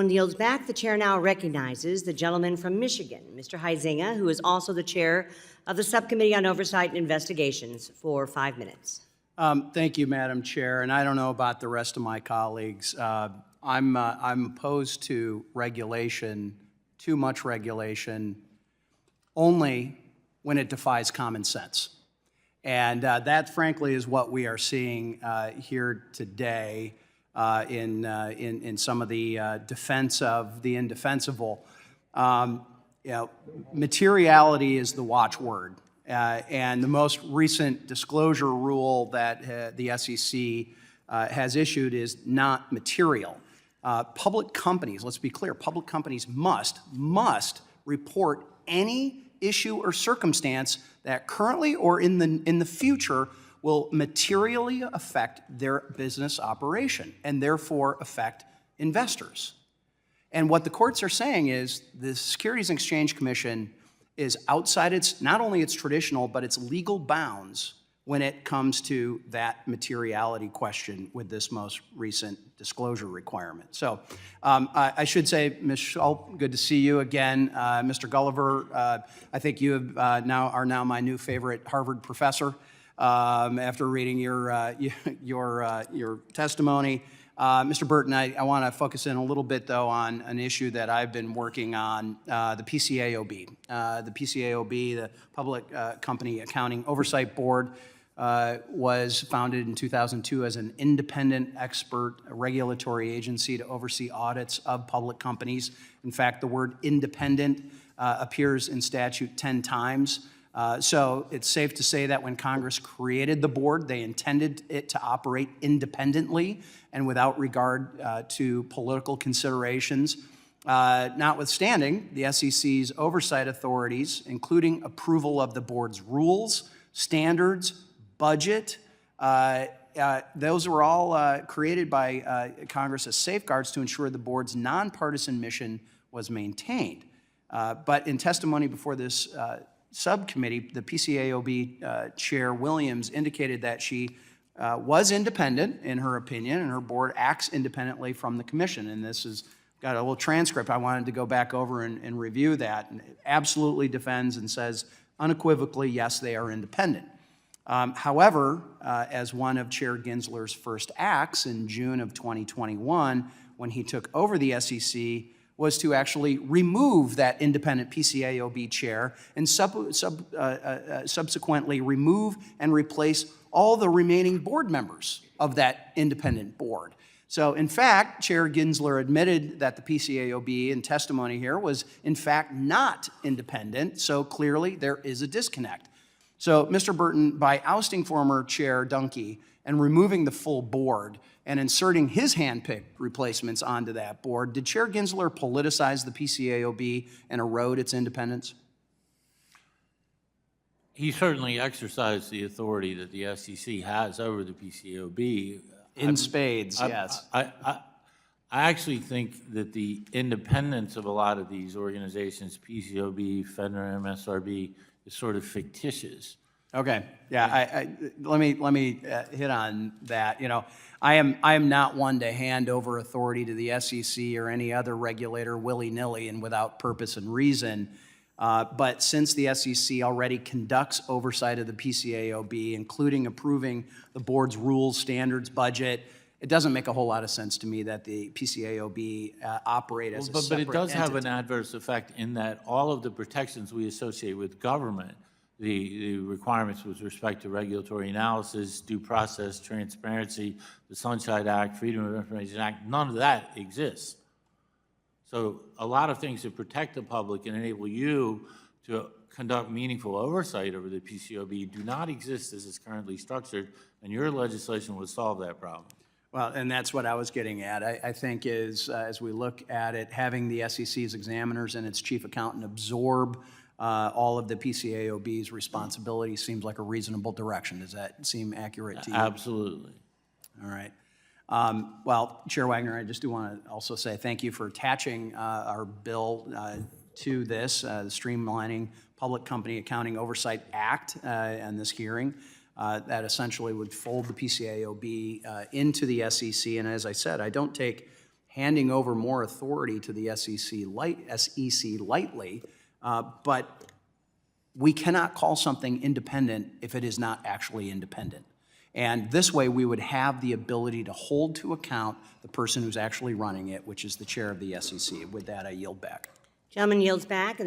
everyone yields back, the chair now recognizes the gentleman from Michigan, Mr. Huizenga, who is also the chair of the Subcommittee on Oversight and Investigations, for 5 minutes. Thank you, Madam Chair, and I don't know about the rest of my colleagues. I'm opposed to regulation, too much regulation, only when it defies common sense. And that, frankly, is what we are seeing here today in some of the defense of the indefensible. Materiality is the watchword. And the most recent disclosure rule that the SEC has issued is not material. Public companies, let's be clear, public companies must report any issue or circumstance that currently or in the future will materially affect their business operation and therefore affect investors. And what the courts are saying is the Securities and Exchange Commission is outside not only its traditional, but its legal bounds when it comes to that materiality question with this most recent disclosure requirement. So I should say, Ms. Schultz, good to see you again. Mr. Gulliver, I think you are now my new favorite Harvard professor after reading your testimony. Mr. Burton, I want to focus in a little bit, though, on an issue that I've been working on, the PCAOB. The PCAOB, the Public Company Accounting Oversight Board, was founded in 2002 as an independent expert regulatory agency to oversee audits of public companies. In fact, the word independent appears in statute 10 times. So it's safe to say that when Congress created the board, they intended it to operate independently and without regard to political considerations. Notwithstanding the SEC's oversight authorities, including approval of the board's rules, standards, budget, those were all created by Congress as safeguards to ensure the board's nonpartisan mission was maintained. But in testimony before this subcommittee, the PCAOB Chair Williams indicated that she was independent in her opinion, and her board acts independently from the commission. And this has got a little transcript. I wanted to go back over and review that. And it absolutely defends and says unequivocally, yes, they are independent. However, as one of Chair Gensler's first acts in June of 2021, when he took over the SEC, was to actually remove that independent PCAOB chair and subsequently remove and replace all the remaining board members of that independent board. So in fact, Chair Gensler admitted that the PCAOB in testimony here was in fact not independent, so clearly there is a disconnect. So Mr. Burton, by ousting former Chair Dunkey and removing the full board and inserting his hand-picked replacements onto that board, did Chair Gensler politicize the PCAOB and erode its independence? He certainly exercised the authority that the SEC has over the PCAOB. In spades, yes. I actually think that the independence of a lot of these organizations, PCAOB, FEDRA, MSRB, is sort of fictitious. Okay, yeah. Let me hit on that. You know, I am not one to hand over authority to the SEC or any other regulator willy-nilly and without purpose and reason. But since the SEC already conducts oversight of the PCAOB, including approving the board's rules, standards, budget, it doesn't make a whole lot of sense to me that the PCAOB operate as a separate entity. But it does have an adverse effect in that all of the protections we associate with government, the requirements with respect to regulatory analysis, due process, transparency, the Sunshine Act, Freedom of Information Act, none of that exists. So a lot of things that protect the public and enable you to conduct meaningful oversight over the PCAOB do not exist as it's currently structured, and your legislation would solve that problem. Well, and that's what I was getting at. I think is, as we look at it, having the SEC's examiners and its chief accountant absorb all of the PCAOB's responsibilities seems like a reasonable direction. Does that seem accurate to you? Absolutely. All right. Well, Chair Wagner, I just do want to also say thank you for attaching our bill to this, the Streamlining Public Company Accounting Oversight Act and this hearing. That essentially would fold the PCAOB into the SEC. And as I said, I don't take handing over more authority to the SEC lightly, but we cannot call something independent if it is not actually independent. And this way, we would have the ability to hold to account the person who's actually running it, which is the chair of the SEC. With that, I yield back. Gentleman yields back, and the